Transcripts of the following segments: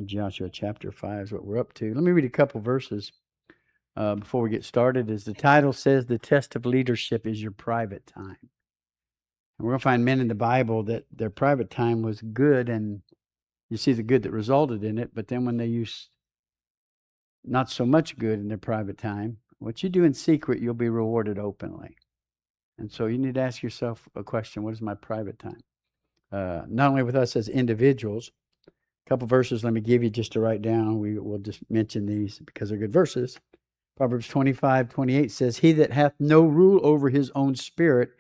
Joshua chapter 5 is what we're up to. Let me read a couple verses before we get started. As the title says, the test of leadership is your private time. And we're going to find men in the Bible that their private time was good, and you see the good that resulted in it. But then when they use not so much good in their private time, what you do in secret, you'll be rewarded openly. And so you need to ask yourself a question: what is my private time? Not only with us as individuals. A couple verses let me give you just to write down. We'll just mention these because they're good verses. Proverbs 25:28 says, he that hath no rule over his own spirit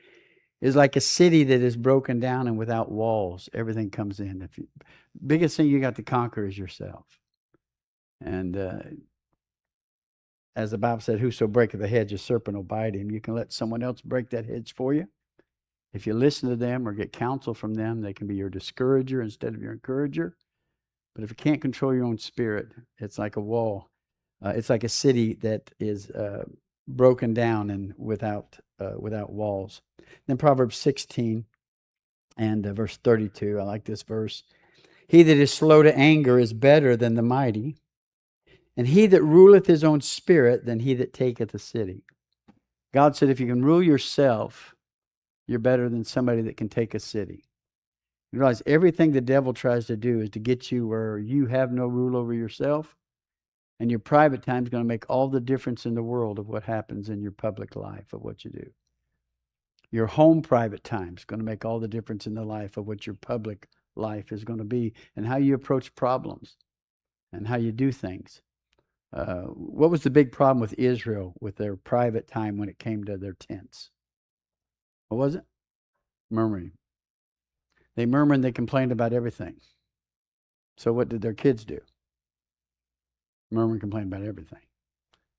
is like a city that is broken down and without walls. Everything comes in. Biggest thing you got to conquer is yourself. And as the Bible said, whoso breaketh the hedge, a serpent will bite him. You can let someone else break that hedge for you. If you listen to them or get counsel from them, they can be your discourager instead of your encourager. But if you can't control your own spirit, it's like a wall. It's like a city that is broken down and without walls. Then Proverbs 16 and verse 32. I like this verse. He that is slow to anger is better than the mighty, and he that ruleth his own spirit than he that taketh a city. God said if you can rule yourself, you're better than somebody that can take a city. You realize everything the devil tries to do is to get you where you have no rule over yourself, and your private time is going to make all the difference in the world of what happens in your public life, of what you do. Your home private time is going to make all the difference in the life of what your public life is going to be, and how you approach problems and how you do things. What was the big problem with Israel with their private time when it came to their tents? What was it? Murmuring. They murmured and they complained about everything. So what did their kids do? Murmur and complain about everything.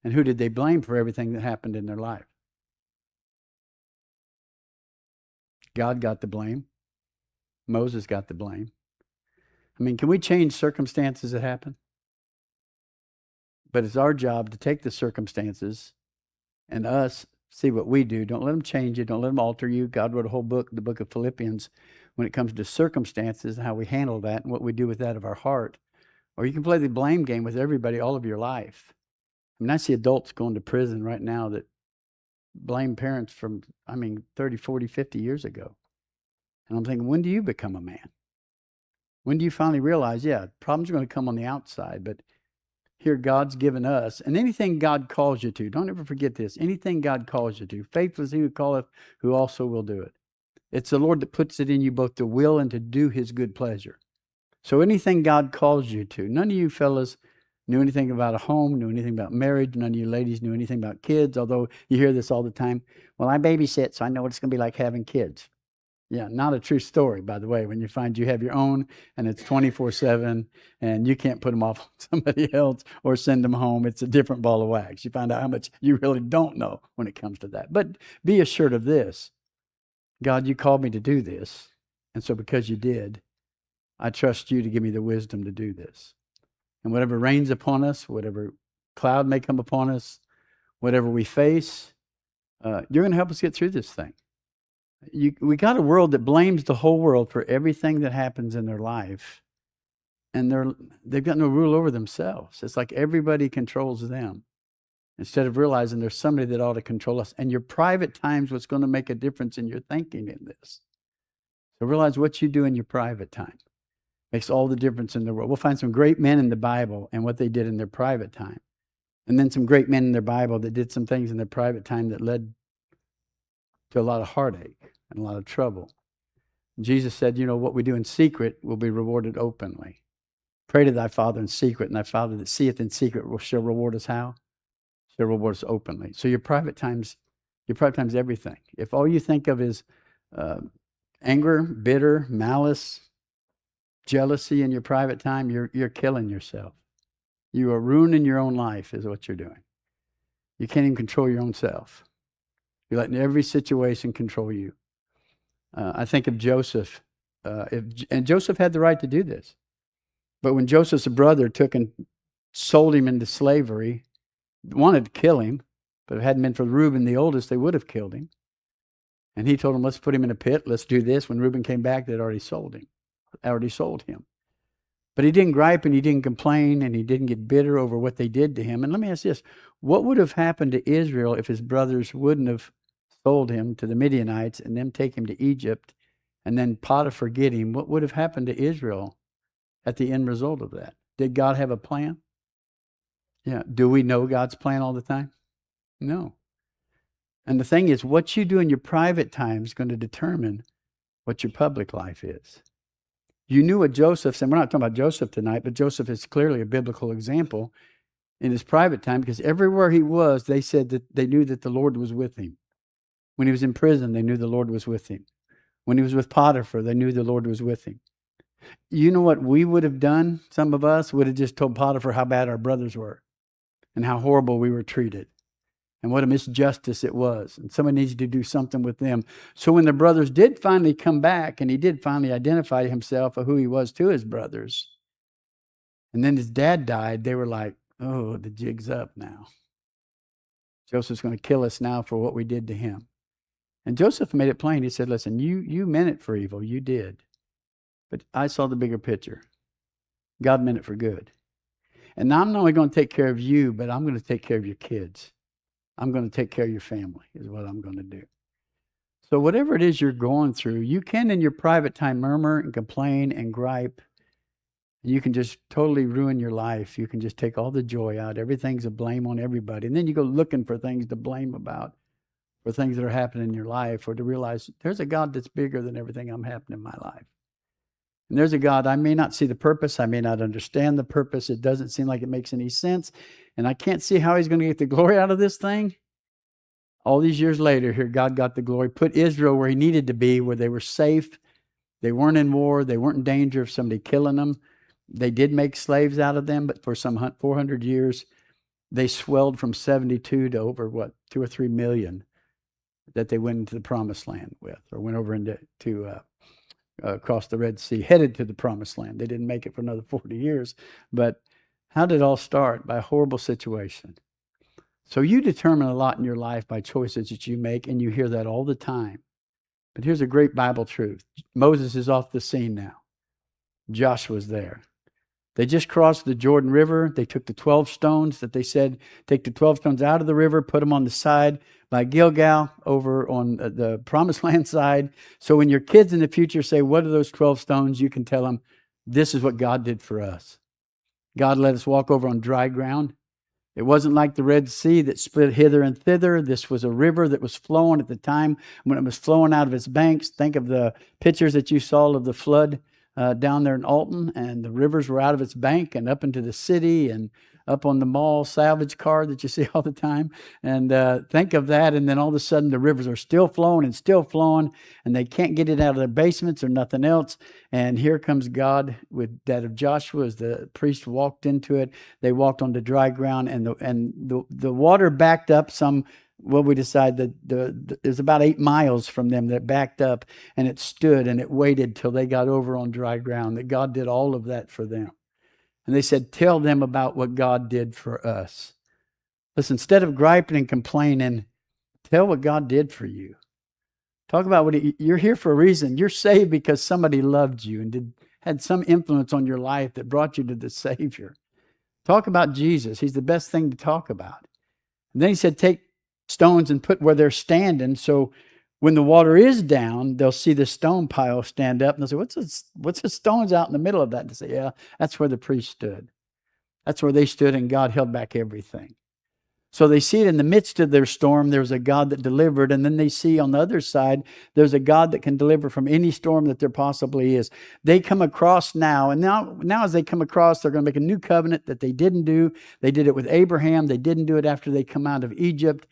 And who did they blame for everything that happened in their life? God got the blame. Moses got the blame. I mean, can we change circumstances that happen? But it's our job to take the circumstances and us see what we do. Don't let them change you. Don't let them alter you. God wrote a whole book, the book of Philippians, when it comes to circumstances and how we handle that and what we do with that of our heart. Or you can play the blame game with everybody all of your life. I mean, I see adults going to prison right now that blame parents from, 30, 40, 50 years ago. And I'm thinking, when do you become a man? When do you finally realize, yeah, problems are going to come on the outside, but here God's given us, and anything God calls you to, don't ever forget this, anything God calls you to, faithful is he who calleth, who also will do it. It's the Lord that puts it in you both to will and to do his good pleasure. So anything God calls you to, none of you fellas knew anything about a home, knew anything about marriage, none of you ladies knew anything about kids, although you hear this all the time. Well, I babysit, so I know what it's going to be like having kids. Yeah, not a true story, by the way, when you find you have your own and it's 24/7 and you can't put them off on somebody else or send them home. It's a different ball of wax. You find out how much you really don't know when it comes to that. But be assured of this. God, you called me to do this. And so because you did, I trust you to give me the wisdom to do this. And whatever rains upon us, whatever cloud may come upon us, whatever we face, you're going to help us get through this thing. We got a world that blames the whole world for everything that happens in their life, and they've got no rule over themselves. It's like everybody controls them instead of realizing there's somebody that ought to control us. And your private time's what's going to make a difference in your thinking in this. So realize what you do in your private time makes all the difference in the world. We'll find some great men in the Bible and what they did in their private time, and then some great men in their Bible that did some things in their private time that led to a lot of heartache and a lot of trouble. Jesus said, what we do in secret will be rewarded openly. Pray to thy Father in secret, and thy Father that seeth in secret shall reward us how? Shall reward us openly. So your private time's everything. If all you think of is anger, bitter, malice, jealousy in your private time, you're killing yourself. You are ruining your own life is what you're doing. You can't even control your own self. You're letting every situation control you. I think of Joseph, and Joseph had the right to do this. But when Joseph's brother took and sold him into slavery, wanted to kill him, but if it hadn't been for Reuben, the oldest, they would have killed him. And he told him, let's put him in a pit, let's do this. When Reuben came back, they'd already sold him. But he didn't gripe and he didn't complain and he didn't get bitter over what they did to him. And let me ask this, what would have happened to Israel if his brothers wouldn't have sold him to the Midianites and them take him to Egypt and then Potiphar get him? What would have happened to Israel at the end result of that? Did God have a plan? Yeah. Do we know God's plan all the time? No. And the thing is, what you do in your private time is going to determine what your public life is. You knew what Joseph said. We're not talking about Joseph tonight, but Joseph is clearly a biblical example in his private time, because everywhere he was, they said that they knew that the Lord was with him. When he was in prison, they knew the Lord was with him. When he was with Potiphar, they knew the Lord was with him. You know what we would have done? Some of us would have just told Potiphar how bad our brothers were and how horrible we were treated and what a misjustice it was. And someone needs to do something with them. So when the brothers did finally come back and he did finally identify himself of who he was to his brothers, and then his dad died, they were like, oh, the jig's up now. Joseph's going to kill us now for what we did to him. And Joseph made it plain. He said, listen, you meant it for evil. You did. But I saw the bigger picture. God meant it for good. And I'm not only going to take care of you, but I'm going to take care of your kids. I'm going to take care of your family is what I'm going to do. So whatever it is you're going through, you can in your private time murmur and complain and gripe. You can just totally ruin your life. You can just take all the joy out. Everything's a blame on everybody. And then you go looking for things to blame about, for things that are happening in your life, or to realize there's a God that's bigger than everything I'm happening in my life. And there's a God, I may not see the purpose. I may not understand the purpose. It doesn't seem like it makes any sense. And I can't see how he's going to get the glory out of this thing. All these years later, here, God got the glory, put Israel where he needed to be, where they were safe. They weren't in war. They weren't in danger of somebody killing them. They did make slaves out of them, but for some 400 years, they swelled from 72 to over, 2 or 3 million that they went into the promised land with, or went over into across the Red Sea, headed to the promised land. They didn't make it for another 40 years. But how did it all start? By a horrible situation. So you determine a lot in your life by choices that you make, and you hear that all the time. But here's a great Bible truth. Moses is off the scene now. Joshua's there. They just crossed the Jordan River. They took the 12 stones that they said, take the 12 stones out of the river, put them on the side by Gilgal over on the promised land side. So when your kids in the future say, what are those 12 stones? You can tell them, this is what God did for us. God let us walk over on dry ground. It wasn't like the Red Sea that split hither and thither. This was a river that was flowing at the time when it was flowing out of its banks. Think of the pictures that you saw of the flood down there in Alton, and the rivers were out of its bank and up into the city and up on the mall salvage car that you see all the time. And think of that, and then all of a sudden the rivers are still flowing, and they can't get it out of their basements or nothing else. And here comes God with that of Joshua as the priest walked into it. They walked onto dry ground, and the water backed up some. Well, we decided that it was about 8 miles from them that backed up, and it stood and it waited till they got over on dry ground, that God did all of that for them. And they said, tell them about what God did for us. Listen, instead of griping and complaining, tell what God did for you. Talk about you're here for a reason. You're saved because somebody loved you and had some influence on your life that brought you to the Savior. Talk about Jesus. He's the best thing to talk about. And then he said, take stones and put where they're standing, so when the water is down, they'll see the stone pile stand up, and they'll say, what's the stones out in the middle of that? And they say, yeah, that's where the priest stood. That's where they stood, and God held back everything. So they see it in the midst of their storm, there's a God that delivered, and then they see on the other side, there's a God that can deliver from any storm that there possibly is. They come across now, and now as they come across, they're going to make a new covenant that they didn't do. They did it with Abraham. They didn't do it after they come out of Egypt.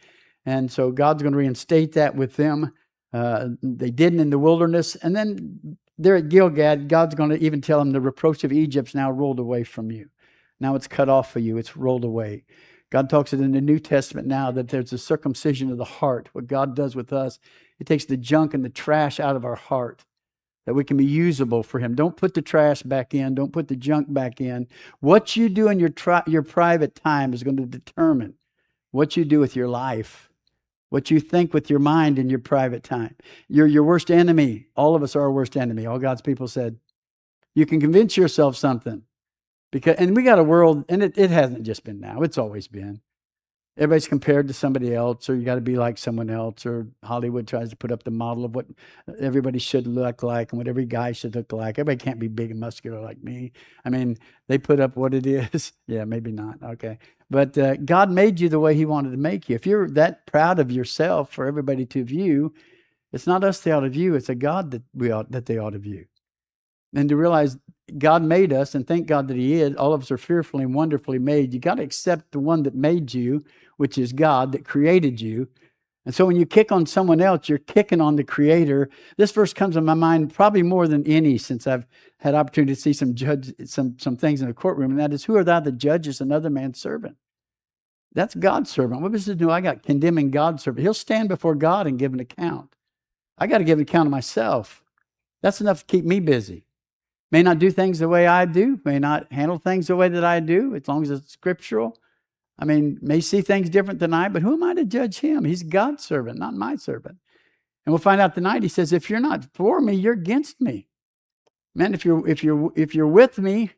And so God's going to reinstate that with them. They didn't in the wilderness. And then they're at Gilgad. God's going to even tell them the reproach of Egypt's now rolled away from you. Now it's cut off for you. It's rolled away. God talks it in the New Testament now that there's a circumcision of the heart. What God does with us, it takes the junk and the trash out of our heart, that we can be usable for him. Don't put the trash back in. Don't put the junk back in. What you do in your private time is going to determine what you do with your life. What you think with your mind in your private time. You're your worst enemy. All of us are our worst enemy. All God's people said. You can convince yourself something. And we got a world, and it hasn't just been now. It's always been. Everybody's compared to somebody else, or you got to be like someone else, or Hollywood tries to put up the model of what everybody should look like and what every guy should look like. Everybody can't be big and muscular like me. I mean, they put up what it is. Yeah, maybe not. Okay. But God made you the way he wanted to make you. If you're that proud of yourself for everybody to view, it's not us they ought to view, it's a God that they ought to view. And to realize God made us, and thank God that he is. All of us are fearfully and wonderfully made. You got to accept the one that made you, which is God that created you. And so when you kick on someone else, you're kicking on the Creator. This verse comes to my mind probably more than any, since I've had opportunity to see some things in the courtroom, and that is, who are thou that judgest another man's servant? That's God's servant. What does it do? I got condemning God's servant. He'll stand before God and give an account. I got to give an account of myself. That's enough to keep me busy. May not do things the way I do, may not handle things the way that I do, as long as it's scriptural. I mean, may see things different than I, but who am I to judge him? He's God's servant, not my servant. And we'll find out tonight. He says, if you're not for me, you're against me. Man, if you're with me,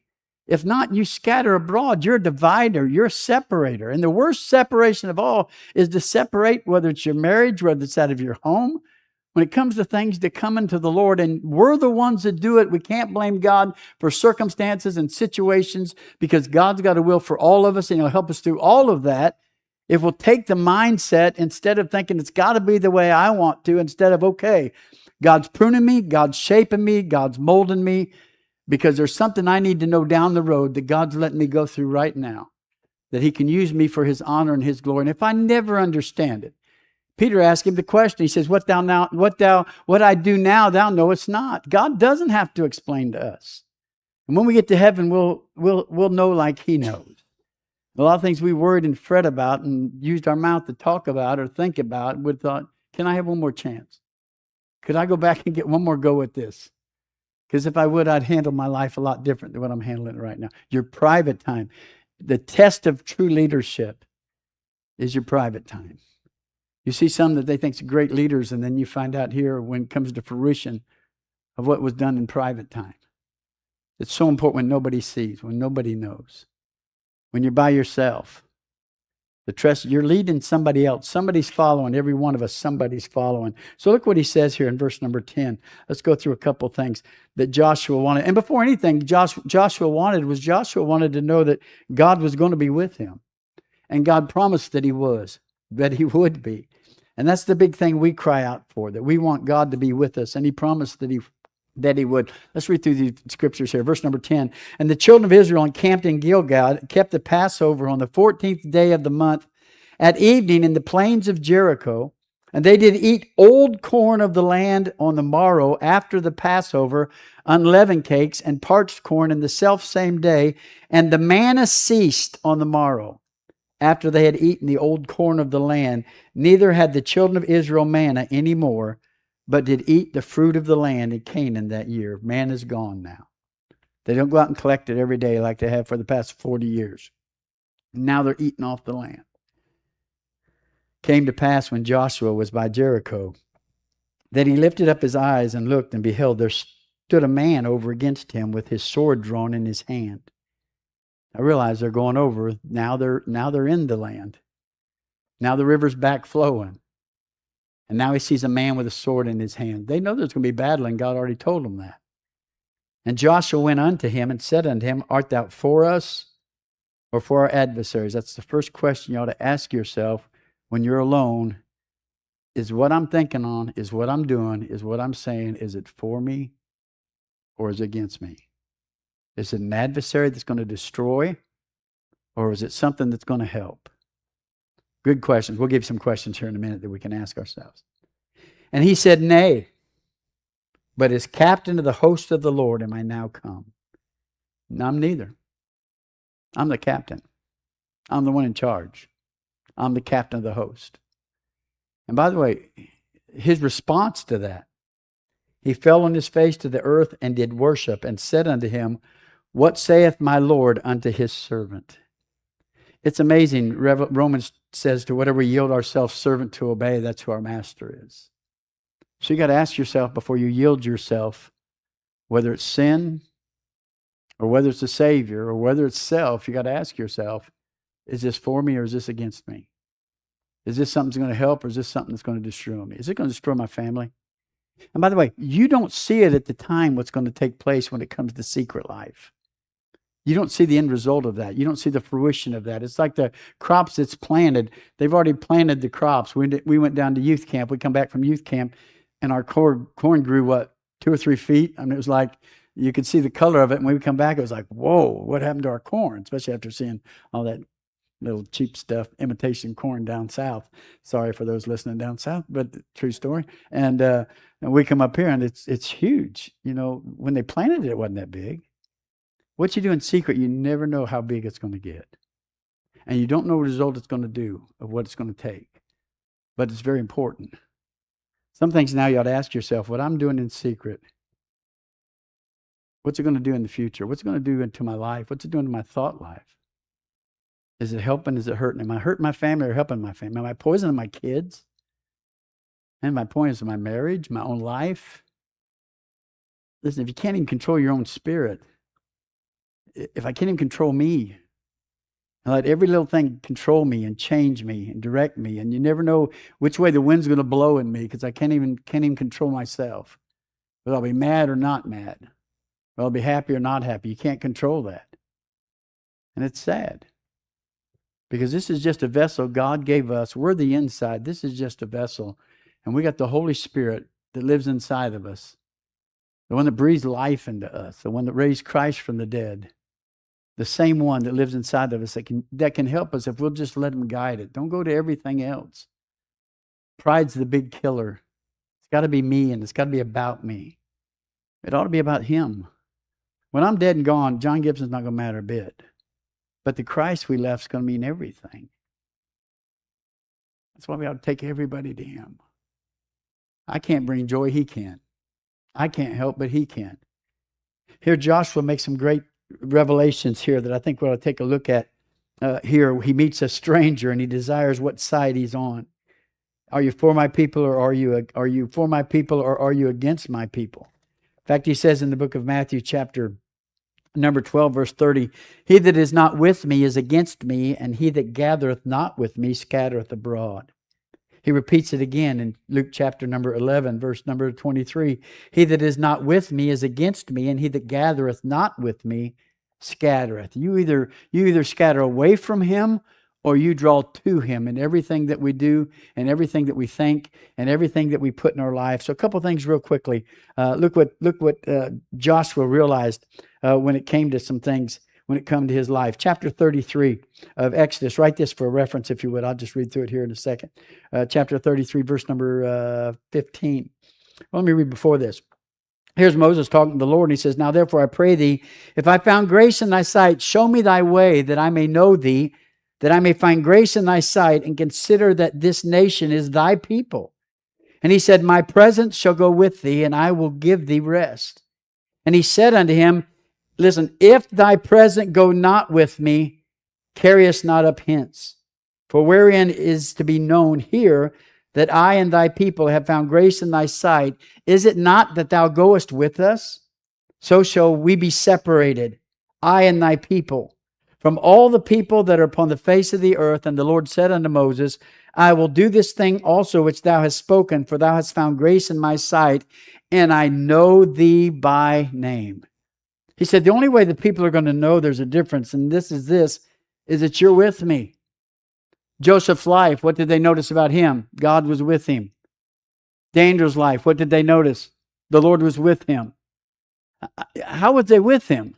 if not, you scatter abroad. You're a divider. You're a separator. And the worst separation of all is to separate, whether it's your marriage, whether it's out of your home. When it comes to things that come into the Lord, and we're the ones that do it, we can't blame God for circumstances and situations, because God's got a will for all of us, and he'll help us through all of that. If we'll take the mindset, instead of thinking it's got to be the way I want to, instead of, okay, God's pruning me, God's shaping me, God's molding me, because there's something I need to know down the road that God's letting me go through right now, that he can use me for his honor and his glory. And if I never understand it, Peter asked him the question. He says, what I do now, thou knowest not. God doesn't have to explain to us. And when we get to heaven, we'll know like he knows. A lot of things we worried and fret about and used our mouth to talk about or think about, we thought, can I have one more chance? Could I go back and get one more go at this? Because if I would, I'd handle my life a lot different than what I'm handling right now. Your private time. The test of true leadership is your private time. You see some that they think are great leaders, and then you find out here when it comes to fruition of what was done in private time. It's so important when nobody sees, when nobody knows, when you're by yourself. The trust, you're leading somebody else. Somebody's following. Every one of us, somebody's following. So look what he says here in verse number 10. Let's go through a couple things that Joshua wanted. And before anything, Joshua wanted to know that God was going to be with him. And God promised that he would be. And that's the big thing we cry out for, that we want God to be with us. And he promised that he would. Let's read through these scriptures here. Verse number 10. And the children of Israel encamped in Gilgal, kept the Passover on the 14th day of the month at evening in the plains of Jericho. And they did eat old corn of the land on the morrow after the Passover, unleavened cakes and parched corn in the selfsame day. And the manna ceased on the morrow, after they had eaten the old corn of the land. Neither had the children of Israel manna any more, but did eat the fruit of the land in Canaan that year. Manna is gone now. They don't go out and collect it every day like they have for the past 40 years. Now they're eating off the land. Came to pass when Joshua was by Jericho, that he lifted up his eyes and looked, and beheld, there stood a man over against him with his sword drawn in his hand. I realize they're going over. Now they're in the land. Now the river's back flowing. And now he sees a man with a sword in his hand. They know there's going to be battle, and God already told them that. And Joshua went unto him and said unto him, art thou for us or for our adversaries? That's the first question you ought to ask yourself when you're alone. Is what I'm thinking on, is what I'm doing, is what I'm saying, is it for me or is it against me? Is it an adversary that's going to destroy, or is it something that's going to help? Good questions. We'll give you some questions here in a minute that we can ask ourselves. And he said, nay, but as captain of the host of the Lord am I now come. No, I'm neither. I'm the captain. I'm the one in charge. I'm the captain of the host. And by the way, his response to that, he fell on his face to the earth and did worship, and said unto him, what saith my Lord unto his servant? It's amazing. Romans says, to whatever we yield ourselves servant to obey, that's who our master is. So you got to ask yourself before you yield yourself, whether it's sin or whether it's a Savior, or whether it's self, you got to ask yourself, is this for me or is this against me? Is this something that's going to help or is this something that's going to destroy me? Is it going to destroy my family? And by the way, you don't see it at the time what's going to take place when it comes to secret life. You don't see the end result of that. You don't see the fruition of that. It's like the crops that's planted. They've already planted the crops. We went down to youth camp. We come back from youth camp, and our corn grew, what, 2 or 3 feet? I mean, it was like you could see the color of it. And when we come back, it was like, whoa, what happened to our corn? Especially after seeing all that little cheap stuff, imitation corn down south. Sorry for those listening down south, but true story. And we come up here, and it's huge. You know, when they planted it, it wasn't that big. What you do in secret, you never know how big it's going to get. And you don't know what result it's going to do of what it's going to take. But it's very important. Some things now you ought to ask yourself, what I'm doing in secret, what's it going to do in the future? What's it going to do into my life? What's it doing to my thought life? Is it helping? Is it hurting? Am I hurting my family or helping my family? Am I poisoning my kids? And my point is my marriage, my own life. Listen, if you can't even control your own spirit, if I can't even control me, and let every little thing control me and change me and direct me, and you never know which way the wind's going to blow in me because I can't even control myself. Whether I'll be mad or not mad, whether I'll be happy or not happy. You can't control that. And it's sad because this is just a vessel God gave us. We're the inside. This is just a vessel. And we got the Holy Spirit that lives inside of us, the one that breathes life into us, the one that raised Christ from the dead. The same one that lives inside of us that can help us if we'll just let him guide it. Don't go to everything else. Pride's the big killer. It's got to be me, and it's got to be about me. It ought to be about him. When I'm dead and gone, John Gibson's not going to matter a bit. But the Christ we left is going to mean everything. That's why we ought to take everybody to him. I can't bring joy, he can. I can't help, but he can. Here Joshua makes some great revelations here that I think we ought to take a look at here. He meets a stranger and he desires what side he's on. Are you for my people, or are you for my people, or are you against my people? In fact, he says in the book of Matthew, chapter number 12, verse 30, he that is not with me is against me, and he that gathereth not with me scattereth abroad. He repeats it again in Luke chapter number 11, verse number 23. He that is not with me is against me, and he that gathereth not with me scattereth. You either scatter away from him, or you draw to him in everything that we do, and everything that we think, and everything that we put in our life. So a couple things real quickly. Look what Joshua realized when it came to some things, when it come to his life. Chapter 33 of Exodus. Write this for a reference, if you would. I'll just read through it here in a second. Chapter 33, verse number 15. Well, let me read before this. Here's Moses talking to the Lord, and he says, now therefore I pray thee, if I found grace in thy sight, show me thy way, that I may know thee, that I may find grace in thy sight, and consider that this nation is thy people. And he said, my presence shall go with thee, and I will give thee rest. And he said unto him, listen, if thy presence go not with me, carry us not up hence. For wherein is to be known here that I and thy people have found grace in thy sight, is it not that thou goest with us? So shall we be separated, I and thy people, from all the people that are upon the face of the earth. And the Lord said unto Moses, I will do this thing also which thou hast spoken, for thou hast found grace in my sight, and I know thee by name. He said, the only way the people are going to know there's a difference, and this, is that you're with me. Joseph's life, what did they notice about him? God was with him. Daniel's life, what did they notice? The Lord was with him. How was they with him?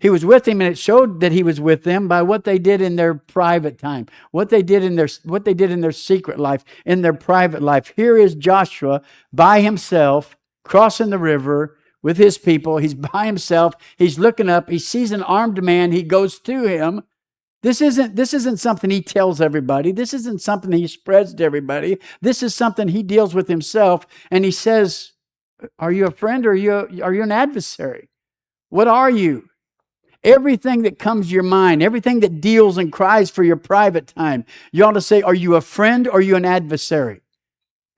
He was with him, and it showed that he was with them by what they did in their private time, what they did in their secret life, in their private life. Here is Joshua by himself, crossing the river with his people. He's by himself. He's looking up. He sees an armed man. He goes to him. This isn't something he tells everybody. This isn't something he spreads to everybody. This is something he deals with himself. And he says, are you a friend, or are you an adversary? What are you? Everything that comes to your mind, everything that deals and cries for your private time, you ought to say, are you a friend, or are you an adversary?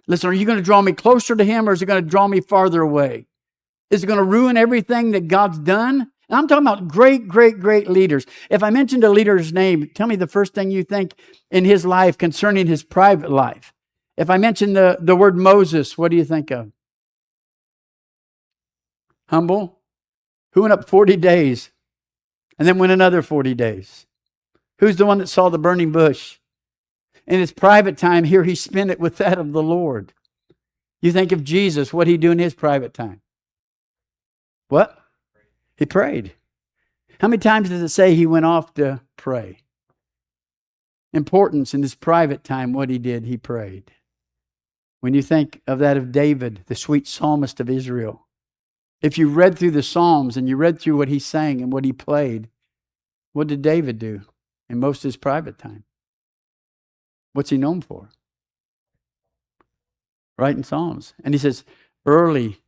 Listen, are you going to draw me closer to him, or is it going to draw me farther away? Is it going to ruin everything that God's done? And I'm talking about great, great, great leaders. If I mentioned a leader's name, tell me the first thing you think in his life concerning his private life. If I mention the word Moses, what do you think of? Humble. Who went up 40 days and then went another 40 days? Who's the one that saw the burning bush? In his private time here, he spent it with that of the Lord. You think of Jesus, what did he do in his private time? What? He prayed. How many times does it say he went off to pray? Importance in his private time, what he did, he prayed. When you think of that of David, the sweet psalmist of Israel, if you read through the Psalms and you read through what he sang and what he played, what did David do in most of his private time? What's he known for? Writing Psalms. And he says, early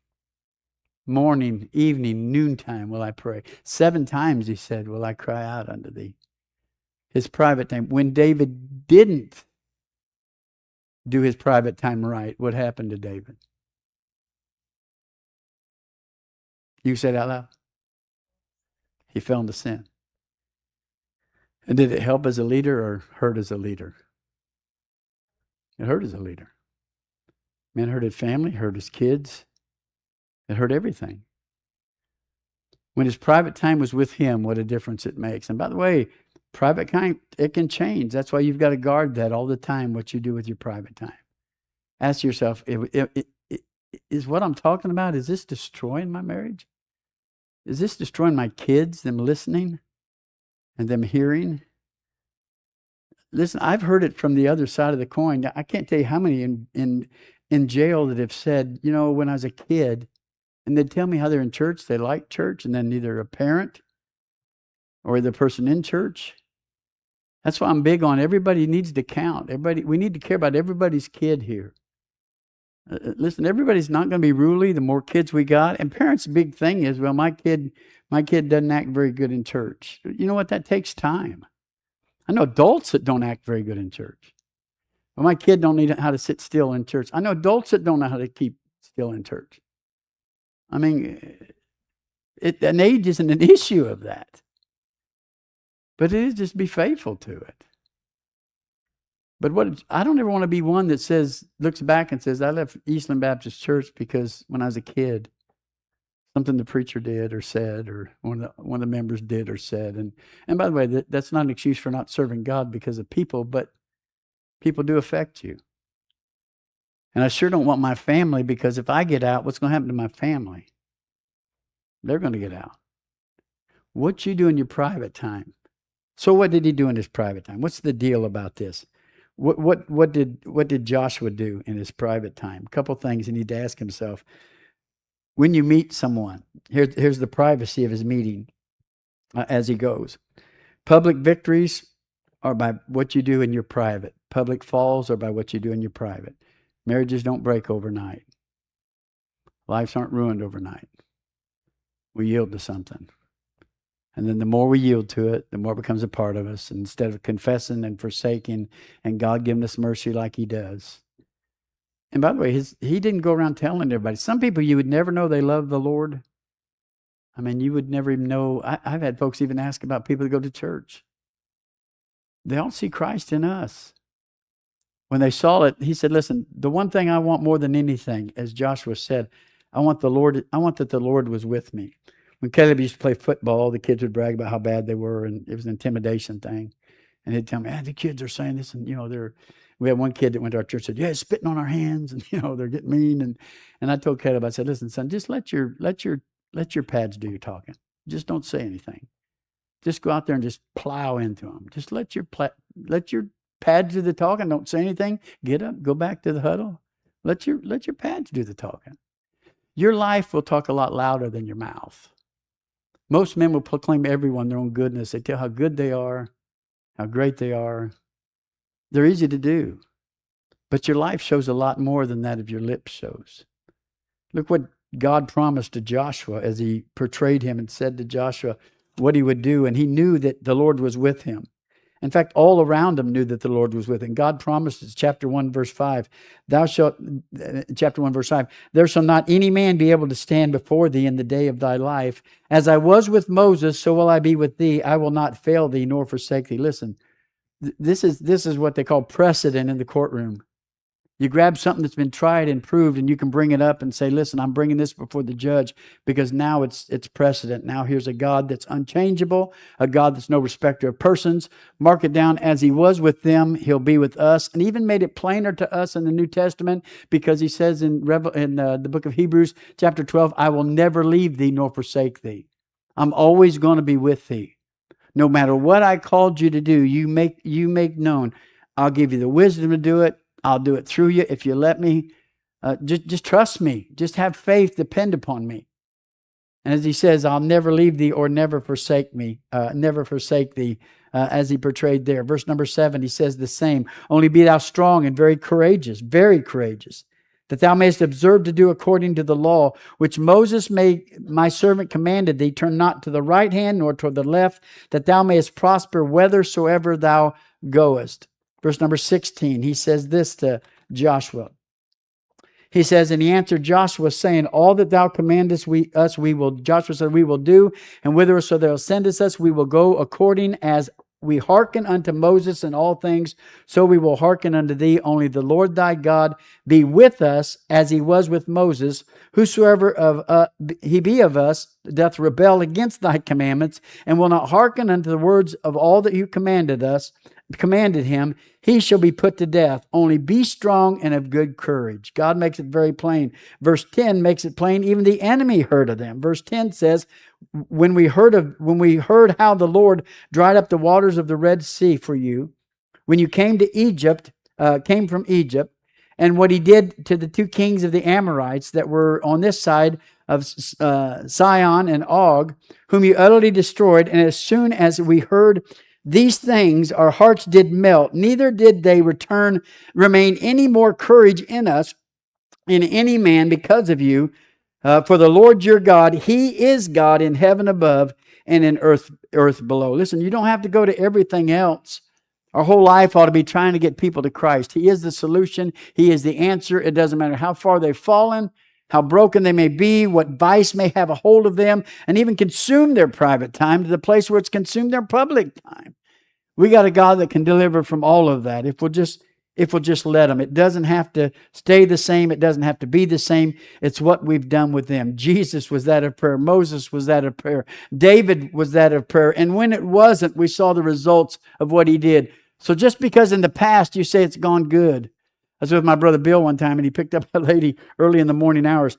morning, evening, noontime will I pray. 7 times, he said, will I cry out unto thee. His private time. When David didn't do his private time right, what happened to David? You said out loud? He fell into sin. And did it help as a leader or hurt as a leader? It hurt as a leader. Man, it hurt his family, hurt his kids. It hurt everything. When his private time was with him, what a difference it makes. And by the way, private time, it can change. That's why you've got to guard that all the time, what you do with your private time. Ask yourself, is what I'm talking about, is this destroying my marriage? Is this destroying my kids, them listening and them hearing? Listen, I've heard it from the other side of the coin. I can't tell you how many in jail that have said, you know, when I was a kid, and they'd tell me how they're in church, they like church, and then either a parent or the person in church. That's why I'm big on everybody needs to count. We need to care about everybody's kid here. Listen, everybody's not going to be ruly the more kids we got. And parents' big thing is, well, my kid doesn't act very good in church. You know what? That takes time. I know adults that don't act very good in church. Well, my kid don't know how to sit still in church. I know adults that don't know how to keep still in church. I mean, an age isn't an issue of that. But it is just be faithful to it. But I don't ever want to be one that looks back and says, I left Eastland Baptist Church because when I was a kid, something the preacher did or said, or one of the members did or said. And by the way, that's not an excuse for not serving God because of people, but people do affect you. And I sure don't want my family, because if I get out, what's going to happen to my family? They're going to get out. What you do in your private time. So what did he do in his private time? What's the deal about this? What did Joshua do in his private time? A couple things he need to ask himself. When you meet someone, here's the privacy of his meeting as he goes. Public victories are by what you do in your private. Public falls are by what you do in your private. Marriages don't break overnight. Lives aren't ruined overnight. We yield to something. And then the more we yield to it, the more it becomes a part of us. And instead of confessing and forsaking and God giving us mercy like he does. And by the way, he didn't go around telling everybody. Some people you would never know they love the Lord. I mean, you would never even know. I've had folks even ask about people that go to church. They all see Christ in us. When they saw it, he said, listen, the one thing I want more than anything, as Joshua said, I want that the Lord was with me. When Caleb used to play football, the kids would brag about how bad they were, and it was an intimidation thing. And he'd tell me, the kids are saying this, and we had one kid that went to our church and said, it's spitting on our hands, and they're getting mean. And I told Caleb, I said, listen, son, just let your pads do your talking. Just don't say anything. Just go out there and just plow into them. Just let your pads do the talking. Don't say anything. Get up, go back to the huddle. Let your pads do the talking. Your life will talk a lot louder than your mouth. Most men will proclaim everyone their own goodness. They tell how good they are, how great they are. They're easy to do. But your life shows a lot more than that of your lips shows. Look what God promised to Joshua as he portrayed him and said to Joshua what he would do. And he knew that the Lord was with him. In fact, all around them knew that the Lord was with him. God promises, chapter 1, verse 5, chapter 1, verse 5, there shall not any man be able to stand before thee in the day of thy life. As I was with Moses, so will I be with thee. I will not fail thee nor forsake thee. Listen, this is what they call precedent in the courtroom. You grab something that's been tried and proved, and you can bring it up and say, listen, I'm bringing this before the judge because now it's precedent. Now here's a God that's unchangeable, a God that's no respecter of persons. Mark it down, as he was with them, he'll be with us. And even made it plainer to us in the New Testament because he says in the book of Hebrews, chapter 12, I will never leave thee nor forsake thee. I'm always going to be with thee. No matter what I called you to do, you make known. I'll give you the wisdom to do it. I'll do it through you if you let me. Just trust me. Just have faith. Depend upon me. And as he says, I'll never leave thee or never forsake me. Never forsake thee, as he portrayed there. Verse number 7, he says the same. Only be thou strong and very courageous, that thou mayest observe to do according to the law, which Moses my servant commanded thee. Turn not to the right hand nor toward the left, that thou mayest prosper whithersoever thou goest. Verse number 16, he says this to Joshua. He says, and he answered Joshua, saying, all that thou commandest we will, Joshua said, we will do, and whithersoever thou sendest us, we will go according as we hearken unto Moses in all things, so we will hearken unto thee. Only the Lord thy God be with us, as he was with Moses. Whosoever he be of us doth rebel against thy commandments, and will not hearken unto the words of all that you commanded him, he shall be put to death. Only be strong and of good courage. God makes it very plain. Verse 10 makes it plain. Even the enemy heard of them. Verse 10 says, when we heard how the Lord dried up the waters of the Red Sea for you, when you came from Egypt, and what he did to the two kings of the Amorites that were on this side of Sihon and Og, whom you utterly destroyed, and as soon as we heard these things, our hearts did melt, neither did they remain any more courage in us, in any man, because of you. For the Lord your God, he is God in heaven above and in earth below. Listen, you don't have to go to everything else. Our whole life ought to be trying to get people to Christ. He is the solution. He is the answer. It doesn't matter how far they've fallen, how broken they may be, what vice may have a hold of them, and even consume their private time to the place where it's consumed their public time. We got a God that can deliver from all of that if we'll just let him. It doesn't have to stay the same. It doesn't have to be the same. It's what we've done with them. Jesus was that of prayer. Moses was that of prayer. David was that of prayer. And when it wasn't, we saw the results of what he did. So just because in the past you say it's gone good. I was with my brother Bill one time, and he picked up a lady early in the morning hours.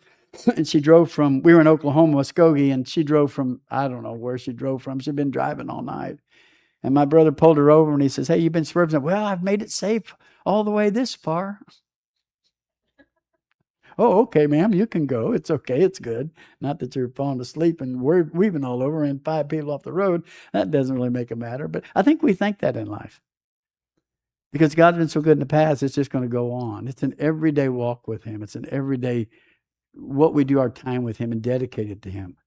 And she drove we were in Oklahoma, Muskogee, and she drove from, I don't know where she drove from. She'd been driving all night. And my brother pulled her over, and he says, hey, you've been swerving. Well, I've made it safe all the way this far. Oh, okay, ma'am, you can go. It's okay. It's good. Not that you're falling asleep and we're weaving all over and 5 people off the road. That doesn't really make a matter. But I think we think that in life. Because God's been so good in the past, it's just going to go on. It's an everyday walk with him. It's an everyday, what we do our time with him and dedicate it to him.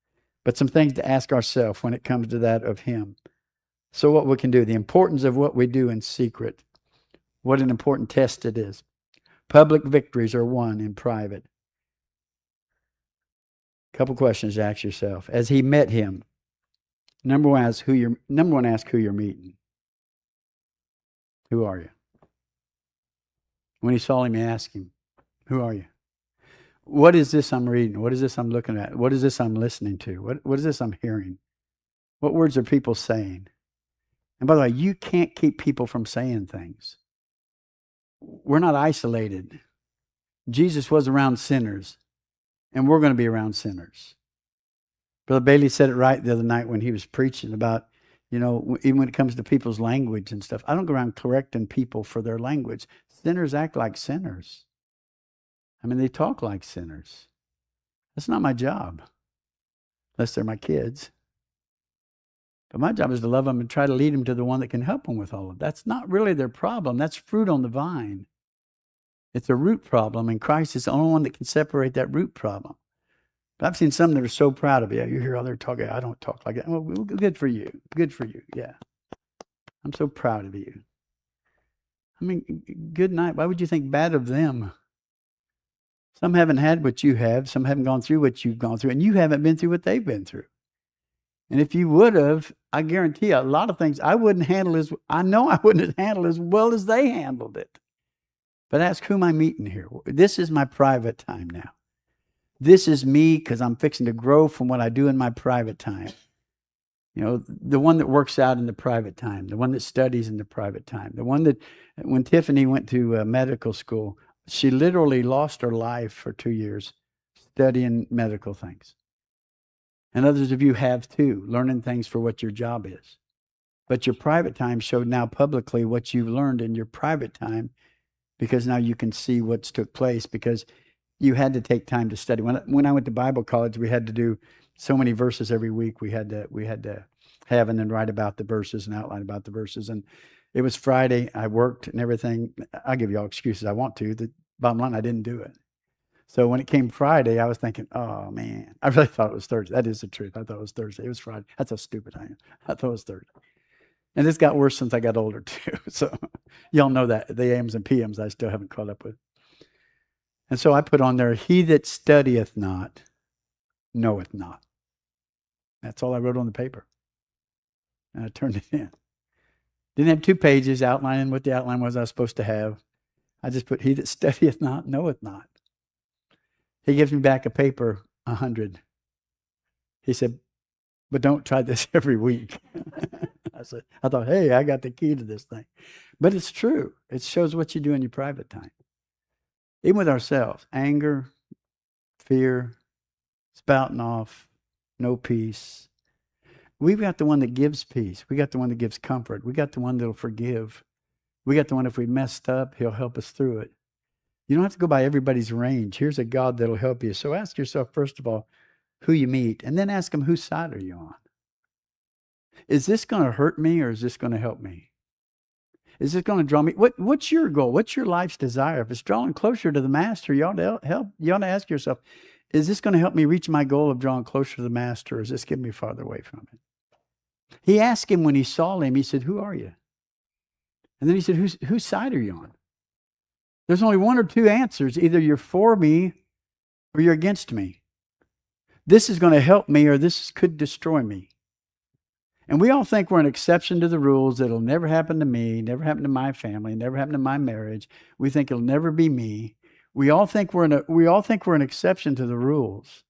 But some things to ask ourselves when it comes to that of him. So what we can do, the importance of what we do in secret. What an important test it is. Public victories are won in private. Couple questions to ask yourself. As he met him, number one, ask who you're meeting. Who are you? When he saw him, he asked him, who are you? What is this I'm reading? What is this I'm looking at? What is this I'm listening to? What is this I'm hearing? What words are people saying? And by the way, you can't keep people from saying things. We're not isolated. Jesus was around sinners, and we're going to be around sinners. Brother Bailey said it right the other night when he was preaching about, even when it comes to people's language and stuff. I don't go around correcting people for their language. Sinners act like sinners. They talk like sinners. That's not my job, unless they're my kids. But my job is to love them and try to lead them to the one that can help them with all of it. That's not really their problem. That's fruit on the vine. It's a root problem, and Christ is the only one that can separate that root problem. But I've seen some that are so proud of you. You hear other talking, I don't talk like that. Well, good for you. Good for you, yeah. I'm so proud of you. I mean, good night. Why would you think bad of them? Some haven't had what you have. Some haven't gone through what you've gone through. And you haven't been through what they've been through. And if you would have, I guarantee you, a lot of things I wouldn't handle I know I wouldn't have handled as well as they handled it. But ask who am I meeting here? This is my private time now. This is me because I'm fixing to grow from what I do in my private time. You know, the one that works out in the private time, the one that studies in the private time, the one that, when Tiffany went to medical school, she literally lost her life for 2 years studying medical things. And others of you have too, learning things for what your job is. But your private time showed now publicly what you've learned in your private time, because now you can see what's took place, because you had to take time to study. When I went to Bible college, we had to do so many verses every week. We had to have and then write about the verses and outline about the verses. And it was Friday. I worked and everything. I'll give you all excuses I want to. The bottom line, I didn't do it. So when it came Friday, I was thinking, oh, man, I really thought it was Thursday. That is the truth. I thought it was Thursday. It was Friday. That's how stupid I am. I thought it was Thursday. And this got worse since I got older, too. So y'all know that. The AMs and PMs I still haven't caught up with. And so I put on there, he that studieth not, knoweth not. That's all I wrote on the paper. And I turned it in. Didn't have 2 pages outlining what the outline was I was supposed to have. I just put, he that studieth not, knoweth not. He gives me back a paper, 100. He said, but don't try this every week. I thought, hey, I got the key to this thing. But it's true. It shows what you do in your private time. Even with ourselves, anger, fear, spouting off, no peace. We've got the one that gives peace. We got the one that gives comfort. We got the one that'll forgive. We got the one, if we messed up, he'll help us through it. You don't have to go by everybody's range. Here's a God that'll help you. So ask yourself, first of all, who you meet, and then ask them, whose side are you on? Is this going to hurt me, or is this going to help me? Is this going to draw me? What's your goal? What's your life's desire? If it's drawing closer to the Master, you ought to ask yourself, is this going to help me reach my goal of drawing closer to the Master, or is this getting me farther away from it? He asked him when he saw him, he said, who are you? And then he said, whose side are you on? There's only 1 or 2 answers. Either you're for me or you're against me. This is going to help me, or this could destroy me. And we all think we're an exception to the rules. That'll never happen to me, never happen to my family, never happen to my marriage. We think it'll never be me. We all think we're an exception to the rules.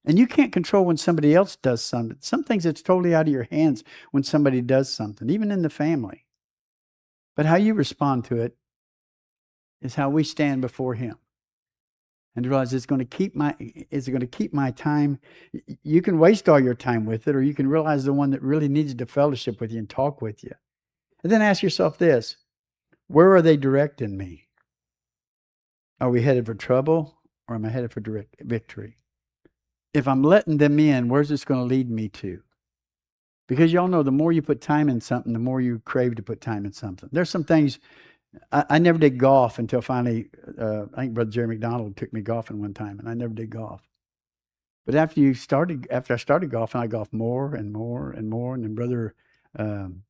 And you can't control when somebody else does something. Some things it's totally out of your hands when somebody does something, even in the family. But how you respond to it is how we stand before him. And realize is it going to keep my time? You can waste all your time with it, or you can realize the one that really needs to fellowship with you and talk with you. And then ask yourself this, where are they directing me? Are we headed for trouble, or am I headed for direct victory? If I'm letting them in, where's this going to lead me to? Because y'all know the more you put time in something, the more you crave to put time in something. There's some things, I never did golf until finally, I think Brother Jerry McDonald took me golfing one time, and I never did golf. But after I started golfing, I golfed more and more and more. And then Brother, I'm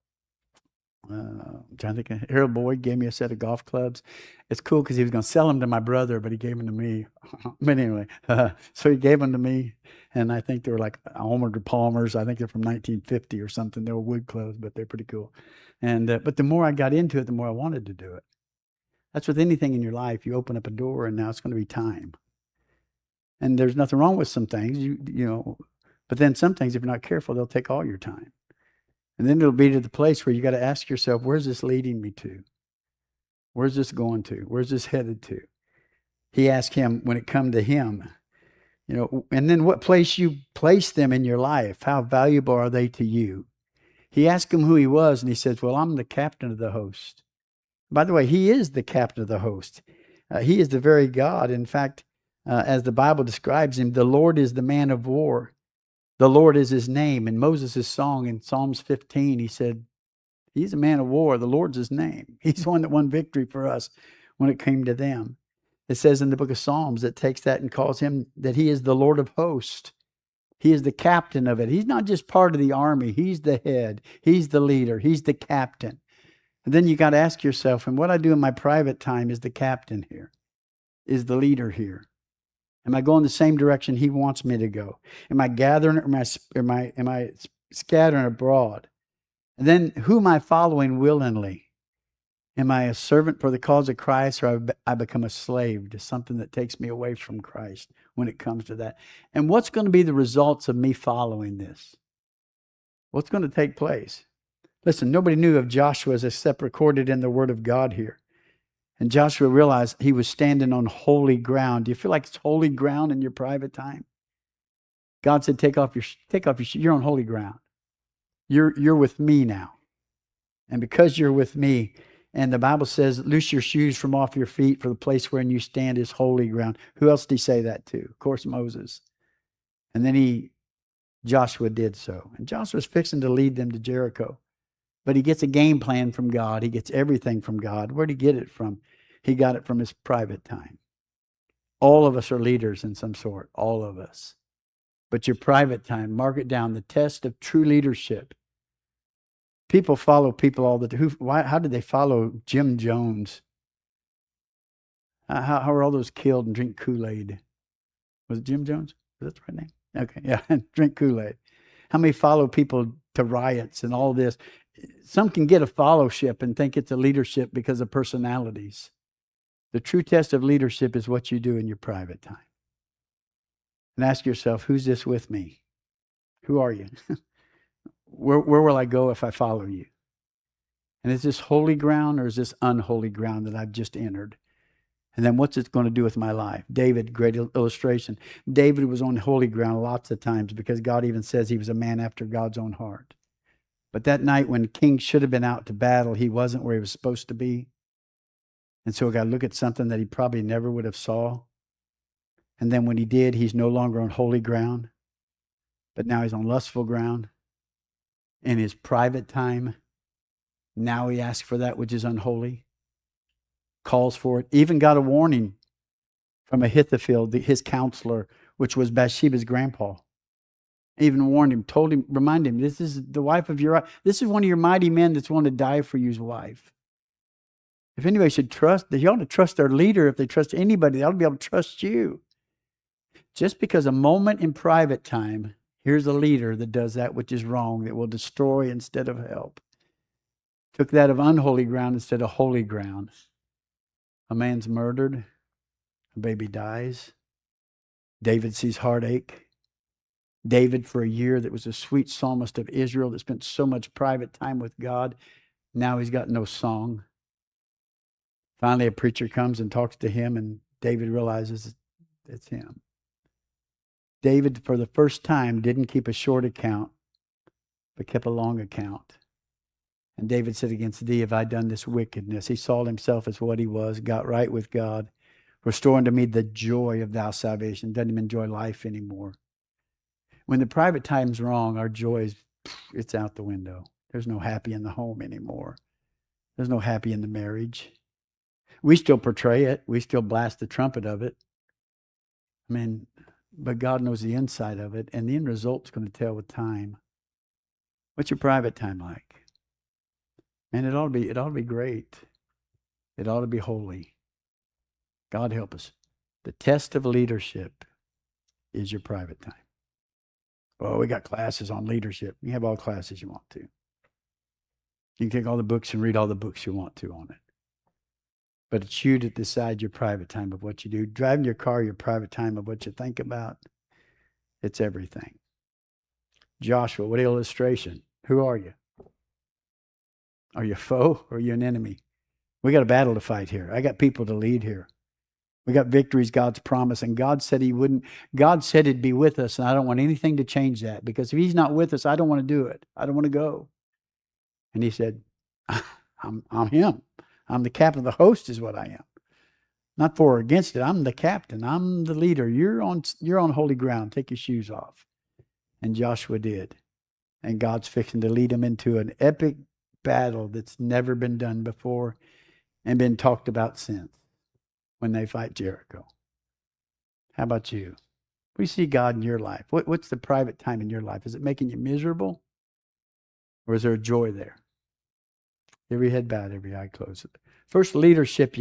trying to think, Harold Boyd gave me a set of golf clubs. It's cool because he was going to sell them to my brother, but he gave them to me. But anyway, so he gave them to me, and I think they were like Homer Palmers. I think they're from 1950 or something. They were wood clubs, but they're pretty cool. And but the more I got into it, the more I wanted to do it. That's with anything in your life. You open up a door, and now it's going to be time. And there's nothing wrong with some things, you know, but then some things, if you're not careful, they'll take all your time. And then it'll be to the place where you got to ask yourself, where's this leading me to? Where's this going to? Where's this headed to? He asked him when it come to him, you know, and then what place you place them in your life. How valuable are they to you? He asked him who he was, and he says, well, I'm the captain of the host. By the way, he is the captain of the host. He is the very God. In fact, as the Bible describes him, the Lord is the man of war. The Lord is his name. In Moses' song in Psalms 15, he said, he's a man of war. The Lord's his name. He's the one that won victory for us when it came to them. It says in the book of Psalms, it takes that and calls him that he is the Lord of hosts. He is the captain of it. He's not just part of the army. He's the head. He's the leader. He's the captain. And then you got to ask yourself, and what I do in my private time is the captain here, is the leader here. Am I going the same direction he wants me to go? Am I gathering, or am I scattering abroad? And then who am I following willingly? Am I a servant for the cause of Christ, or I become a slave to something that takes me away from Christ when it comes to that? And what's going to be the results of me following this? What's going to take place? Listen, nobody knew of Joshua except recorded in the Word of God here. And Joshua realized he was standing on holy ground. Do you feel like it's holy ground in your private time? God said, take off your shoes. You're on holy ground. You're with me now. And because you're with me, and the Bible says, loose your shoes from off your feet, for the place wherein you stand is holy ground. Who else did he say that to? Of course, Moses. And then Joshua did so. And Joshua's fixing to lead them to Jericho. But he gets a game plan from God. He gets everything from God. Where'd he get it from? He got it from his private time. All of us are leaders in some sort. All of us. But your private time, mark it down, the test of true leadership. People follow people all the time. How did they follow Jim Jones? How are all those killed and drink Kool-Aid? Was it Jim Jones? Is that the right name? Okay, yeah, drink Kool-Aid. How many follow people to riots and all this? Some can get a fellowship and think it's a leadership because of personalities. The true test of leadership is what you do in your private time. And ask yourself, who's this with me? Who are you? Where will I go if I follow you? And is this holy ground or is this unholy ground that I've just entered? And then what's it going to do with my life? David, great illustration. David was on holy ground lots of times because God even says he was a man after God's own heart. But that night when king should have been out to battle, he wasn't where he was supposed to be. And so we got to look at something that he probably never would have saw. And then when he did, he's no longer on holy ground, but now he's on lustful ground. In his private time, now he asks for that which is unholy, calls for it, even got a warning from Ahithophel, his counselor, which was Bathsheba's grandpa. Even warned him, told him, remind him, this is the wife of Uriah. This is one of your mighty men that's wanted to die for you's wife. If anybody should trust, they ought to trust their leader. If they trust anybody, they ought to be able to trust you. Just because a moment in private time, here's a leader that does that which is wrong, that will destroy instead of help. Took that of unholy ground instead of holy ground. A man's murdered. A baby dies. David sees heartache. David, for a year, that was a sweet psalmist of Israel that spent so much private time with God, now he's got no song. Finally, a preacher comes and talks to him, and David realizes it's him. David, for the first time, didn't keep a short account, but kept a long account. And David said, against thee have I done this wickedness. He saw himself as what he was, got right with God, restoring to me the joy of thy salvation. Doesn't even enjoy life anymore. When the private time's wrong, our joy it's out the window. There's no happy in the home anymore. There's no happy in the marriage. We still portray it. We still blast the trumpet of it. I mean, but God knows the inside of it, and the end result's going to tell with time. What's your private time like? Man, it ought to be great. It ought to be holy. God help us. The test of leadership is your private time. Well, we got classes on leadership. You have all classes you want to. You can take all the books and read all the books you want to on it. But it's you to decide your private time of what you do. Driving your car, your private time of what you think about. It's everything. Joshua, what illustration? Who are you? Are you a foe or are you an enemy? We got a battle to fight here. I got people to lead here. We got victories God's promised, and God said he wouldn't. God said he'd be with us, and I don't want anything to change that, because if he's not with us, I don't want to do it. I don't want to go. And he said, I'm him. I'm the captain of the host is what I am. Not for or against it. I'm the captain. I'm the leader. You're on holy ground. Take your shoes off. And Joshua did. And God's fixing to lead him into an epic battle that's never been done before and been talked about since, when they fight Jericho. How about you? We see God in your life. What's the private time in your life? Is it making you miserable? Or is there a joy there? Every head bowed, every eye closed. First leadership you